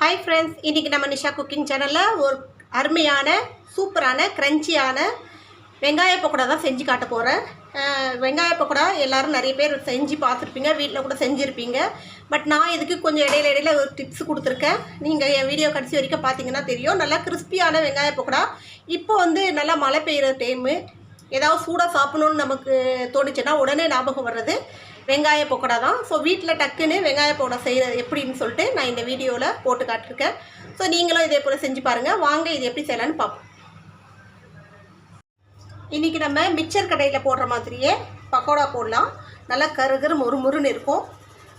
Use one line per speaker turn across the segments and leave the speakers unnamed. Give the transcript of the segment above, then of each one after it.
Hi friends इनकी நம்ம Nisha cooking சேனல்ல ஒரு அருமையான சூப்பரான கிரன்ச்சியான வெங்காய பக்கோடா தான் செஞ்சு காட்ட போறேன். வெங்காய பக்கோடா எல்லாரும் நிறைய பேர் செஞ்சு பார்த்திருப்பீங்க, வீட்ல கூட செஞ்சிருப்பீங்க. பட் நான் இதுக்கு கொஞ்சம் இடையில ஒரு டிப்ஸ் கொடுத்திருக்கேன். நீங்க என் வீடியோ கடைசி வரைக்கும் பாத்தீங்கன்னா தெரியும். நல்லா கிறிஸ்பியான வெங்காய பக்கோடா. இப்போ வந்து நல்லா மழை பெய்யற டைம், ஏதாவது சூடா சாப்பிடணும்னு நமக்கு தோணுச்சுனா உடனே ஞாபகம் வர்றது வெங்காய பக்கோடா தான். ஸோ வீட்டில் டக்குன்னு வெங்காய பக்கோடா செய்கிறது எப்படின்னு சொல்லிட்டு நான் இந்த வீடியோவில் போட்டு காட்டிருக்கேன். ஸோ நீங்களும் இதே போல் செஞ்சு பாருங்கள். வாங்க இது எப்படி செய்யலான்னு பார்ப்போம். இன்றைக்கி நம்ம மிக்சர் கடையில் போடுற மாதிரியே பக்கோடா போடலாம். நல்லா கருகரு முறுமுறுன்னு இருக்கும்.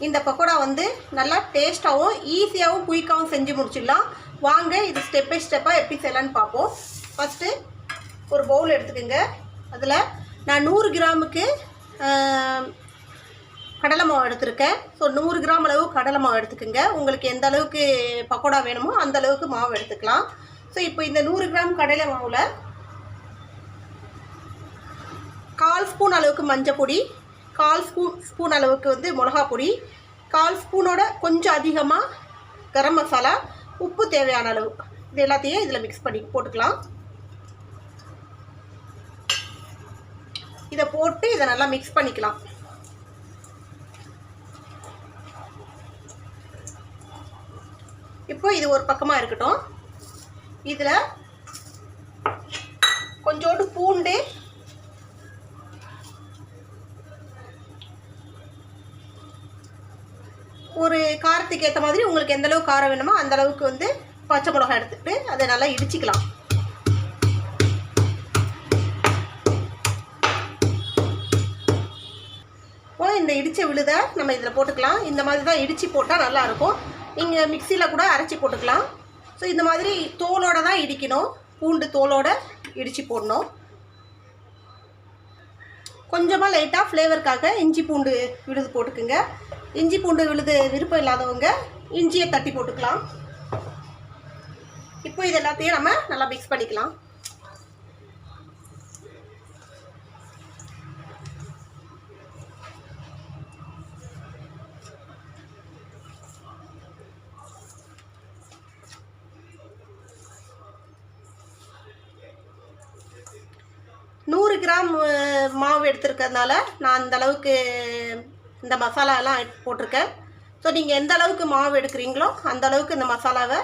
இந்த பக்கோடா வந்து நல்லா டேஸ்ட்டாகவும் ஈஸியாகவும் குயிக்காகவும் செஞ்சு முடிச்சிடலாம். வாங்க இது ஸ்டெப் பை ஸ்டெப்பாக எப்படி செய்யலான்னு பார்ப்போம். ஃபஸ்ட்டு ஒரு பவுல் எடுத்துக்கோங்க. அதில் நான் 100 கிராமுக்கு கடலை மாவு எடுத்துருக்கேன். ஸோ 100 கிராம் அளவு கடலை மாவு எடுத்துக்கோங்க. உங்களுக்கு எந்த அளவுக்கு பக்கோடா வேணுமோ அந்த அளவுக்கு மாவு எடுத்துக்கலாம். ஸோ இப்போ இந்த 100 கிராம் கடலை மாவில் 1/4 ஸ்பூன் அளவுக்கு மஞ்சள் பொடி, 1/4 ஸ்பூன் அளவுக்கு வந்து மிளகா பொடி, 1/4 ஸ்பூனோட கொஞ்சம் அதிகமாக கரம் மசாலா, உப்பு தேவையான அளவு, இது எல்லாத்தையும் இதில் மிக்ஸ் பண்ணி போட்டுக்கலாம். இதை போட்டு இதை நல்லா மிக்ஸ் பண்ணிக்கலாம். இப்போ இது ஒரு பக்கமாக இருக்கட்டும். இதில் கொஞ்சோண்டு பூண்டு, ஒரு காரத்துக்கு ஏற்ற மாதிரி உங்களுக்கு எந்த அளவுக்கு காரம் வேணுமோ அந்த அளவுக்கு வந்து பச்சை மிளகாய் எடுத்துக்கிட்டு அதை நல்லா இடிச்சிக்கலாம். இந்த இடித்த விழுதை நம்ம இதில் போட்டுக்கலாம். இந்த மாதிரி தான் இடித்து போட்டால் நல்லாயிருக்கும். நீங்கள் மிக்சியில் கூட அரைச்சி போட்டுக்கலாம். ஸோ இந்த மாதிரி தோலோடு தான் இடிக்கணும். பூண்டு தோலோடு இடித்து போடணும். கொஞ்சமாக லைட்டாக ஃப்ளேவருக்காக இஞ்சி பூண்டு விழுது போட்டுக்குங்க. இஞ்சி பூண்டு விழுது விருப்பம் இல்லாதவங்க இஞ்சியை தட்டி போட்டுக்கலாம். இப்போ இது எல்லாத்தையும் நம்ம நல்லா மிக்ஸ் பண்ணிக்கலாம். நூறு கிராம் மாவு எடுத்துருக்கிறதுனால நான் அந்த அளவுக்கு இந்த மசாலாலாம் போட்டிருக்கேன். ஸோ நீங்கள் எந்த அளவுக்கு மாவு எடுக்கிறீங்களோ அந்த அளவுக்கு இந்த மசாலாவை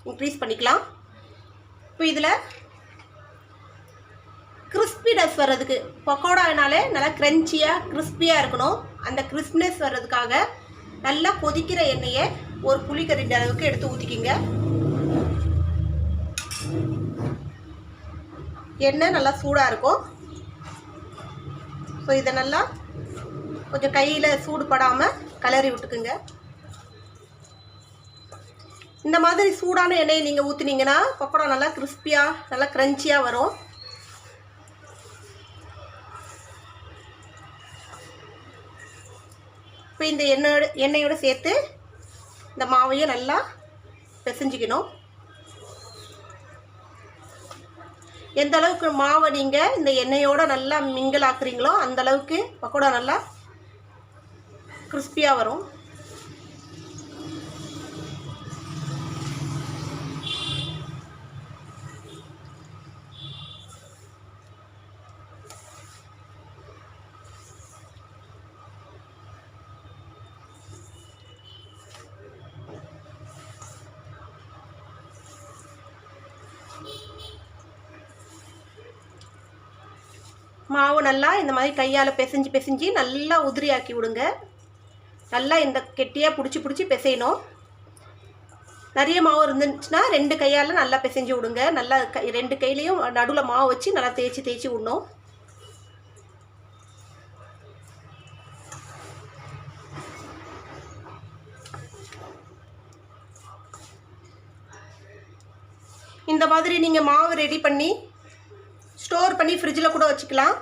இன்க்ரீஸ் பண்ணிக்கலாம். இப்போ இதில் கிறிஸ்பினஸ் வர்றதுக்கு, பக்கோடானாலே நல்லா க்ரன்ச்சியாக கிறிஸ்பியாக இருக்கணும். அந்த கிறிஸ்பினஸ் வர்றதுக்காக நல்லா கொதிக்கிற எண்ணெயை ஒரு புளிக்கரண்டி அளவுக்கு எடுத்து ஊற்றிக்கிங்க. எண்ணெய் நல்லா சூடாக இருக்கும். ஸோ இதை நல்லா கொஞ்சம் கையில் சூடு படாமல் கலரி விட்டுக்குங்க. இந்த மாதிரி சூடான எண்ணெயை நீங்கள் ஊற்றினீங்கன்னா பக்கோடா நல்லா கிறிஸ்பியாக நல்லா க்ரன்ச்சியாக வரும். இப்போ இந்த எண்ணெயோடு சேர்த்து இந்த மாவையும் நல்லா பிசைஞ்சிக்கணும். எந்த அளவுக்கு மாவை நீங்கள் இந்த எண்ணெயோடு நல்லா மிங்கிள் ஆக்குறீங்களோ அந்த அளவுக்கு பக்கோடா நல்லா கிறிஸ்பியாக வரும். மாவு நல்லா இந்த மாதிரி கையால் பிசைஞ்சு நல்லா உதிரியாக்கி விடுங்க. நல்லா இந்த கெட்டியாக பிடிச்சி பிசையணும். நிறைய மாவு இருந்துச்சுன்னா 2 கையால் நல்லா பிசைஞ்சு விடுங்க. நல்லா 2 கையிலையும் நடுவில் மாவு வச்சு நல்லா தேய்ச்சி விடணும். இந்த மாதிரி நீங்கள் மாவு ரெடி பண்ணி ஸ்டோர் பண்ணி ஃப்ரிட்ஜில் கூட வச்சுக்கலாம்.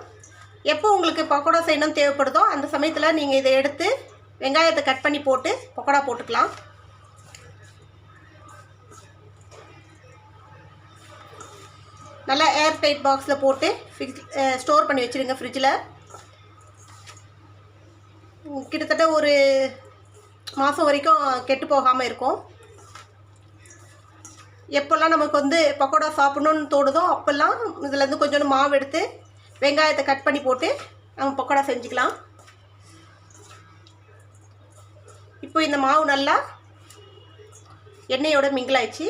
எப்போ உங்களுக்கு பக்கோடா செய்யணும்னு தேவைப்படுதோ அந்த சமயத்தில் நீங்கள் இதை எடுத்து வெங்காயத்தை கட் பண்ணி போட்டு பக்கோடா போட்டுக்கலாம். நல்லா ஏர் டைட் பாக்ஸில் போட்டு ஸ்டோர் பண்ணி வச்சுருங்க ஃப்ரிட்ஜில். கிட்டத்தட்ட ஒரு மாதம் வரைக்கும் கெட்டு போகாமல் இருக்கும். எப்போல்லாம் நமக்கு வந்து பக்கோடா சாப்பிட்ணுன்னு தோணுதோ அப்போல்லாம் இதுலேருந்து கொஞ்சோண்டு மாவு எடுத்து வெங்காயத்தை கட் பண்ணி போட்டு நம்ம பக்கோடா செஞ்சுக்கலாம். இப்போ இந்த மாவு நல்லா எண்ணெயோட மிங்கிள் ஆயிடுச்சு.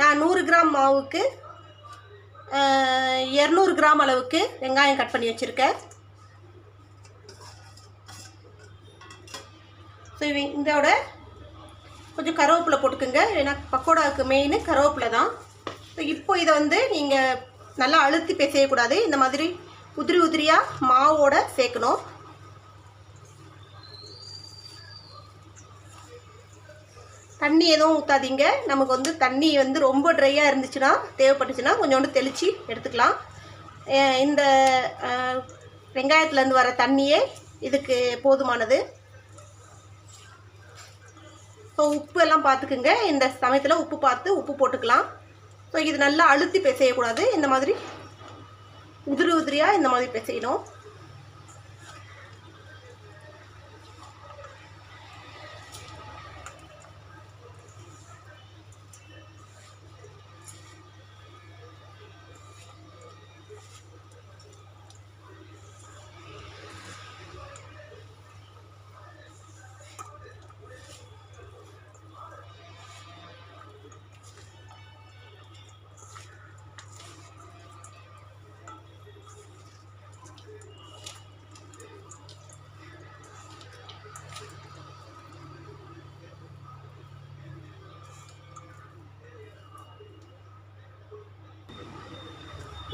நான் 100 கிராம் மாவுக்கு 200 கிராம் அளவுக்கு வெங்காயம் கட் பண்ணி வச்சுருக்கேன். ஸோ இதோட கொஞ்சம் கருவேப்பிலை போட்டுக்குங்க, ஏன்னா பக்கோடாவுக்கு மெயின் கருவேப்பிலை தான். ஸோ இப்போ இதை வந்து நீங்கள் நல்லா அழுத்தி பிசையக்கூடாது, இந்த மாதிரி உதிரி உதிரியாக மாவோட சேர்க்கணும். தண்ணி எதுவும் ஊற்றாதீங்க. நமக்கு வந்து தண்ணி வந்து ரொம்ப ட்ரையாக இருந்துச்சுன்னா தேவைப்பட்டுச்சுன்னா கொஞ்சோண்டு தெளித்து எடுத்துக்கலாம். இந்த வெங்காயத்துலேருந்து வர தண்ணியே இதுக்கு போதுமானது. ஸோ உப்பு எல்லாம் பார்த்துக்குங்க, இந்த சமயத்தில் உப்பு பார்த்து உப்பு போட்டுக்கலாம். ஸோ இது நல்லா அழுத்தி பிசையக்கூடாது, இந்த மாதிரி உதிரி உதிரியாக இந்த மாதிரி பிசையணும்.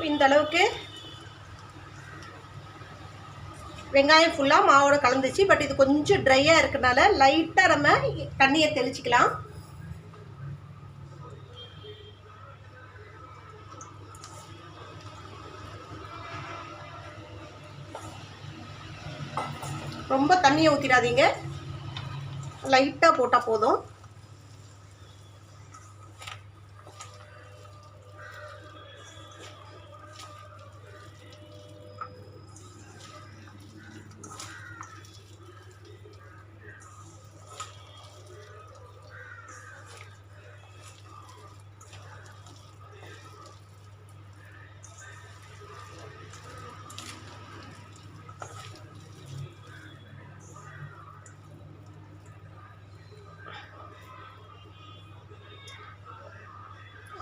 இந்த அளவுக்கு வெங்காயம் ஃபுல்லாக மாவோட கலந்துச்சு. பட் இது கொஞ்சம் ட்ரையாக இருக்கிறதுனால லைட்டாக நம்ம தண்ணியை தெளிச்சிக்கலாம். ரொம்ப தண்ணியை ஊற்றிடாதீங்க, லைட்டாக போட்டால் போதும்.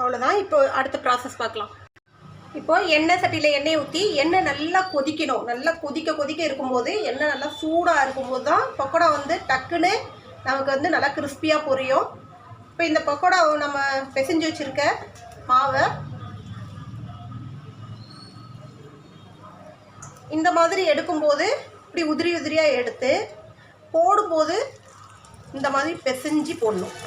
அவ்வளோதான். இப்போ அடுத்த ப்ராசஸ் பார்க்கலாம். இப்போ எண்ணெய் சட்டியில் எண்ணெய் ஊற்றி எண்ணெய் நல்லா கொதிக்கணும். நல்லா கொதிக்க கொதிக்க இருக்கும்போது, எண்ணெய் நல்லா சூடாக இருக்கும்போது தான் பக்கோடா வந்து டக்குன்னு நமக்கு வந்து நல்லா கிறிஸ்பியாக பொரியும். இப்போ இந்த பக்கோடா நம்ம பிசைஞ்சு வச்சுருக்க மாவை இந்த மாதிரி எடுக்கும்போது இப்படி உதிரி உதிரியாக எடுத்து போடும்போது இந்த மாதிரி பிசைஞ்சு போடணும்.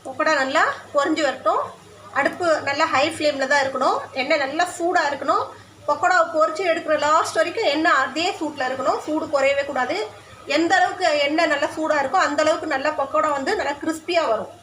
பக்கோடா நல்லா பொரிஞ்சு வரட்டும். அடுப்பு நல்லா ஹை ஃப்ளேமில் தான் இருக்கணும். எண்ணெய் நல்லா சூடாக இருக்கணும். பக்கோடாவை பொரிச்சு எடுக்கிற லாஸ்ட் வரைக்கும் எண்ணெய் அதே சூட்டில் இருக்கணும், சூடு குறையவே கூடாது. எந்த அளவுக்கு எண்ணெய் நல்லா சூடாக இருக்கோ அந்த அளவுக்கு நல்லா பக்கோடா வந்து நல்லா கிறிஸ்பியாக வரும்.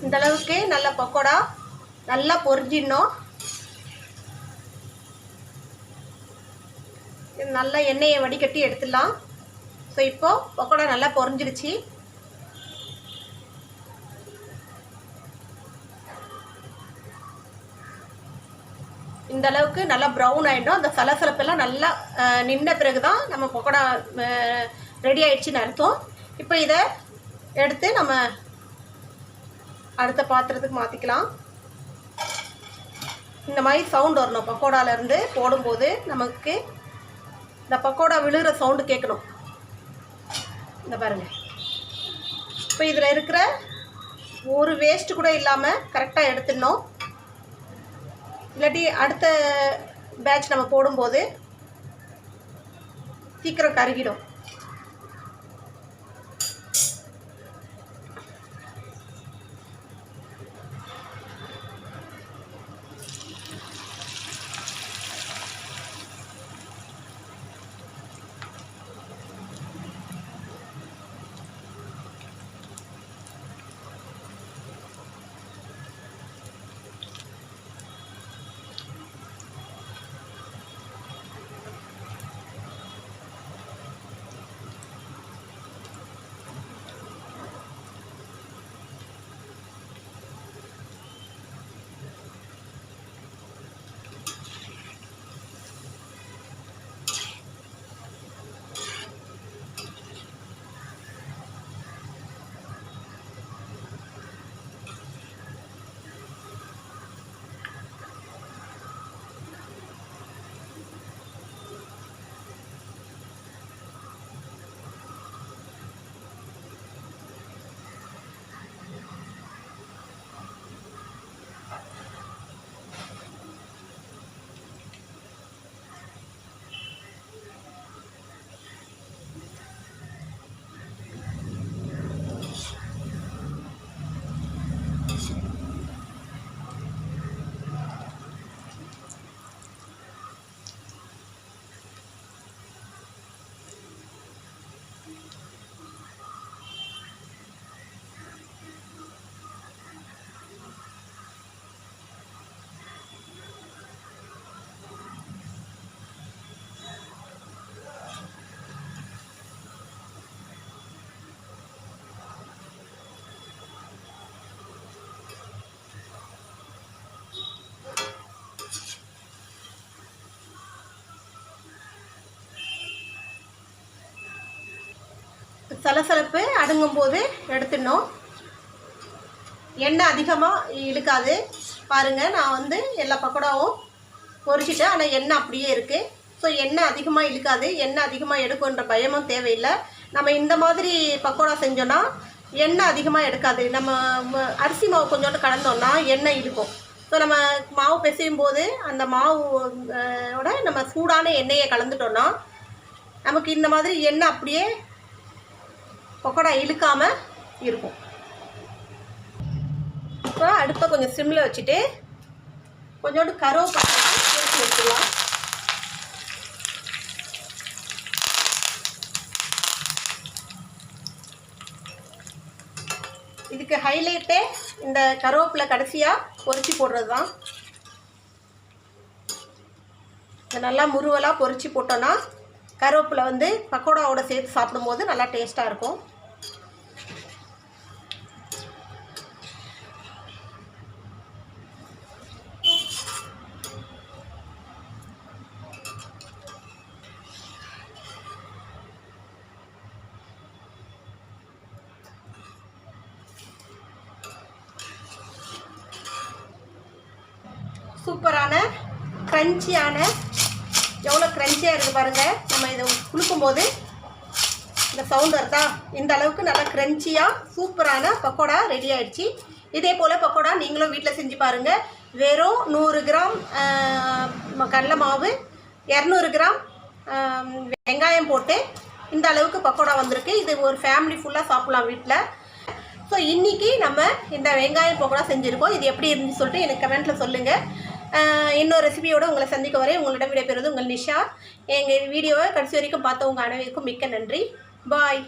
இந்த அளவுக்கு நல்ல பக்கோடா நல்லா பொரிஞ்சிடணும். நல்லா எண்ணெயை வடிகட்டி எடுத்துடலாம். ஸோ இப்போது பக்கோடா நல்லா பொரிஞ்சிருச்சு. இந்த அளவுக்கு நல்லா ப்ரௌன் ஆகிடும். அந்த சலசலப்பெல்லாம் நல்லா நின்ன பிறகு தான் நம்ம பக்கோடா ரெடி ஆகிடுச்சின்னு அர்த்தம். இப்போ இதை எடுத்து நம்ம அடுத்த பாத்திரத்துக்கு மாற்றிக்கலாம். இந்த மாதிரி சவுண்ட் வரணும். பக்கோடாலேருந்து போடும்போது நமக்கு இந்த பக்கோடா விழுகிற சவுண்டு கேட்கணும். இந்த பாருங்கள். இப்போ இதில் இருக்கிற ஒரு வேஸ்ட்டு கூட இல்லாமல் கரெக்டாக எடுத்துடணும். இல்லாட்டி அடுத்த பேட்ச் நம்ம போடும்போது சீக்கிரம் கருகிடும். சலசலப்பு அடங்கும்போது எடுத்துடணும். எண்ணெய் அதிகமாக இழுக்காது. பாருங்கள், நான் வந்து எல்லா பக்கோடாவும் பொரிச்சிட்டேன். ஆனால் எண்ணெய் அப்படியே இருக்குது. ஸோ எண்ணெய் அதிகமாக இழுக்காது. எண்ணெய் அதிகமாக எடுக்குன்ற பயமும் தேவையில்லை. நம்ம இந்த மாதிரி பக்கோடா செஞ்சோன்னா எண்ணெய் அதிகமாக எடுக்காது. நம்ம அரிசி மாவு கொஞ்சோண்டு கலந்தோன்னா எண்ணெய் இழுக்கும். ஸோ நம்ம மாவு பிசையும் போது அந்த மாவோட நம்ம சூடான எண்ணெயை கலந்துட்டோன்னா நமக்கு இந்த மாதிரி எண்ணெய் அப்படியே பக்கோடா இழுக்காமல் இருக்கும். இப்போ அடுப்பை கொஞ்சம் சிம்மில் வச்சுட்டு கொஞ்சோண்டு கருவேப்பிலை பொரிச்சு வச்சுக்கலாம். இதுக்கு ஹைலைட்டே இந்த கருவேப்பிலை கடைசியாக பொரிச்சு போடுறது தான். இதை நல்லா முருவலாக பொரிச்சு போட்டோன்னா கருவேப்பிலை வந்து பக்கோடாவோட சேர்த்து சாப்பிடும்போது நல்லா டேஸ்ட்டாக இருக்கும். சூப்பரான க்ரன்ச்சியான, எவ்வளோ க்ரன்ச்சியாக இருக்குது பாருங்கள். நம்ம இதை குலுக்கும்போது இந்த சவுண்ட் வருதா? இந்த அளவுக்கு நல்லா க்ரன்ச்சியாக சூப்பரான பக்கோடா ரெடி ஆகிடுச்சு. இதே போல் பக்கோடா நீங்களும் வீட்டில் செஞ்சு பாருங்கள். வெறும் 100 கிராம் கடலை மாவு, 200 கிராம் வெங்காயம் போட்டு இந்த அளவுக்கு பக்கோடா வந்திருக்கு. இது ஒரு ஃபேமிலி ஃபுல்லாக சாப்பிட்லாம் வீட்டில். ஸோ இன்றைக்கி நம்ம இந்த வெங்காயம் பக்கோடா செஞ்சுருக்கோம். இது எப்படி இருந்துச்சு சொல்லிட்டு எனக்கு கமெண்ட்டில் சொல்லுங்கள். இன்னொரு ரெசிபியோடு உங்களை சந்திக்க வரை உங்களிடம் விடைபெறுவது உங்கள் நிஷா. எங்கள் வீடியோவை கடைசி வரைக்கும் பார்த்தவங்க அனைவருக்கும் மிக்க நன்றி. பாய்.